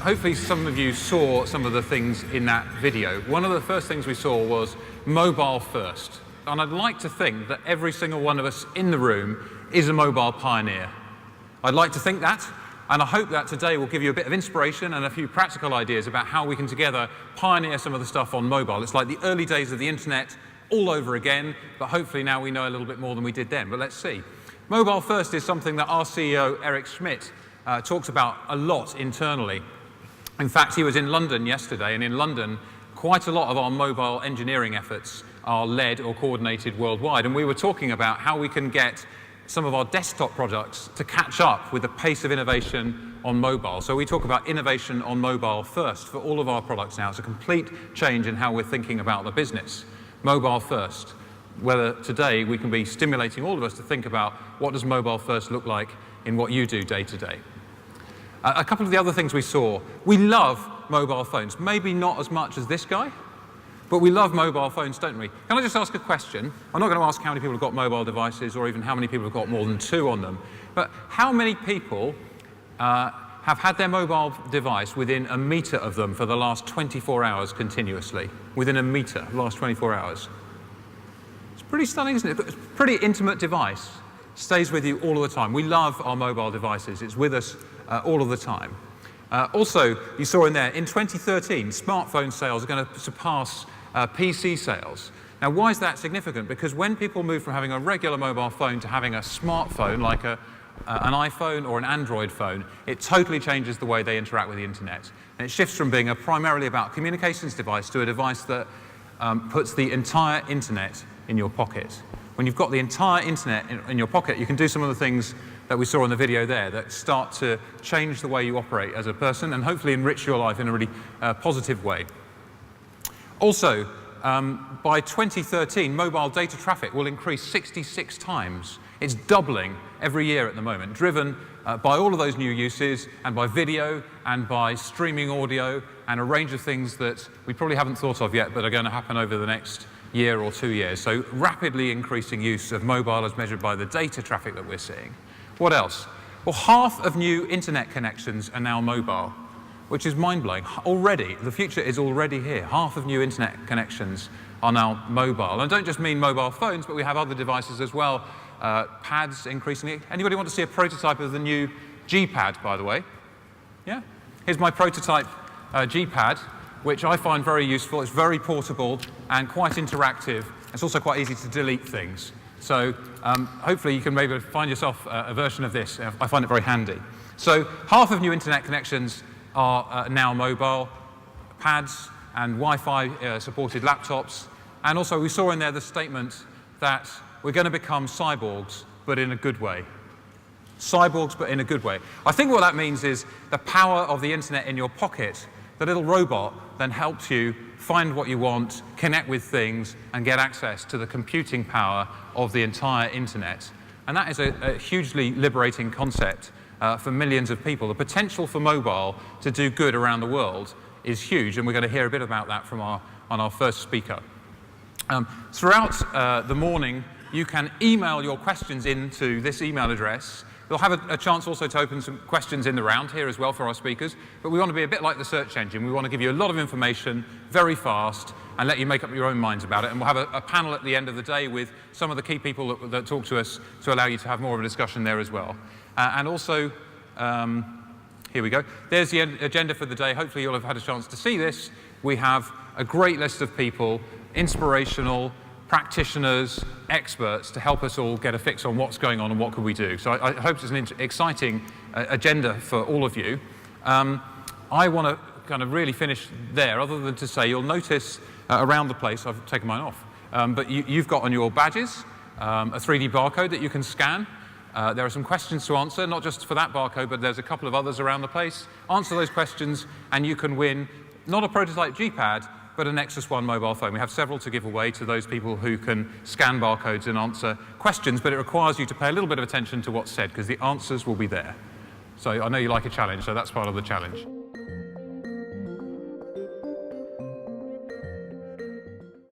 Hopefully some of you saw some of the things in that video. One of the first things we saw was mobile first. And I'd like to think that every single one of us in the room is a mobile pioneer. I'd like to think that, and I hope that today will give you a bit of inspiration and a few practical ideas about how we can together pioneer some of the stuff on mobile. It's like the early days of the internet all over again, but hopefully now we know a little bit more than we did then. But let's see. Mobile first is something that our CEO, Eric Schmidt, talks about a lot internally. In fact, he was in London yesterday, and in London, quite a lot of our mobile engineering efforts are led or coordinated worldwide. And we were talking about how we can get some of our desktop products to catch up with the pace of innovation on mobile. So we talk about innovation on mobile first for all of our products now. It's a complete change in how we're thinking about the business. Mobile first. Whether today we can be stimulating all of us to think about what does mobile first look like in what you do day to day. A couple of the other things we saw. We love mobile phones. Maybe not as much as this guy, but we love mobile phones, don't we? Can I just ask a question? I'm not going to ask how many people have got mobile devices or even how many people have got more than 2 on them, but how many people have had their mobile device within a meter of them for the last 24 hours continuously? Within a meter, the last 24 hours. It's pretty stunning, isn't it? It's a pretty intimate device. Stays with you all of the time. We love our mobile devices. It's with us all of the time. Also, you saw in there, in 2013, smartphone sales are going to surpass PC sales. Now, why is that significant? Because when people move from having a regular mobile phone to having a smartphone, like an iPhone or an Android phone, it totally changes the way they interact with the internet. And it shifts from being primarily about communications device to a device that puts the entire internet in your pocket. When you've got the entire internet in your pocket, you can do some of the things that we saw in the video there that start to change the way you operate as a person and hopefully enrich your life in a really positive way. Also, by 2013, mobile data traffic will increase 66 times. It's doubling every year at the moment, driven by all of those new uses and by video and by streaming audio and a range of things that we probably haven't thought of yet but are going to happen over the next year or 2 years. So rapidly increasing use of mobile as measured by the data traffic that we're seeing. What else? Well, half of new internet connections are now mobile, which is mind-blowing. Already, the future is already here. Half of new internet connections are now mobile. And I don't just mean mobile phones, but we have other devices as well, pads increasingly. Anybody want to see a prototype of the new G-pad, by the way? Yeah? Here's my prototype G-pad, which I find very useful. It's very portable and quite interactive. It's also quite easy to delete things. So hopefully you can maybe find yourself a version of this. I find it very handy. So half of new internet connections are now mobile, pads and Wi-Fi supported laptops. And also we saw in there the statement that we're going to become cyborgs, but in a good way. Cyborgs, but in a good way. I think what that means is the power of the internet in your pocket. The little robot then helps you find what you want, connect with things, and get access to the computing power of the entire internet. And that is a hugely liberating concept for millions of people. The potential for mobile to do good around the world is huge, and we're going to hear a bit about that from our first speaker. Throughout the morning, you can email your questions into this email address. We'll have a chance also to open some questions in the round here as well for our speakers, but we want to be a bit like the search engine. We want to give you a lot of information very fast and let you make up your own minds about it. And we'll have a panel at the end of the day with some of the key people that talk to us to allow you to have more of a discussion there as well. And also, here we go. There's the agenda for the day. Hopefully you'll have had a chance to see this. We have a great list of people, inspirational, practitioners, experts, to help us all get a fix on what's going on and what can we do. So I hope it's an exciting agenda for all of you. I want to kind of really finish there, other than to say you'll notice around the place, I've taken mine off, but you've got on your badges a 3D barcode that you can scan. There are some questions to answer, not just for that barcode, but there's a couple of others around the place. Answer those questions and you can win not a prototype G-pad, but a Nexus 1 mobile phone. We have several to give away to those people who can scan barcodes and answer questions, but it requires you to pay a little bit of attention to what's said, because the answers will be there. So I know you like a challenge, so that's part of the challenge.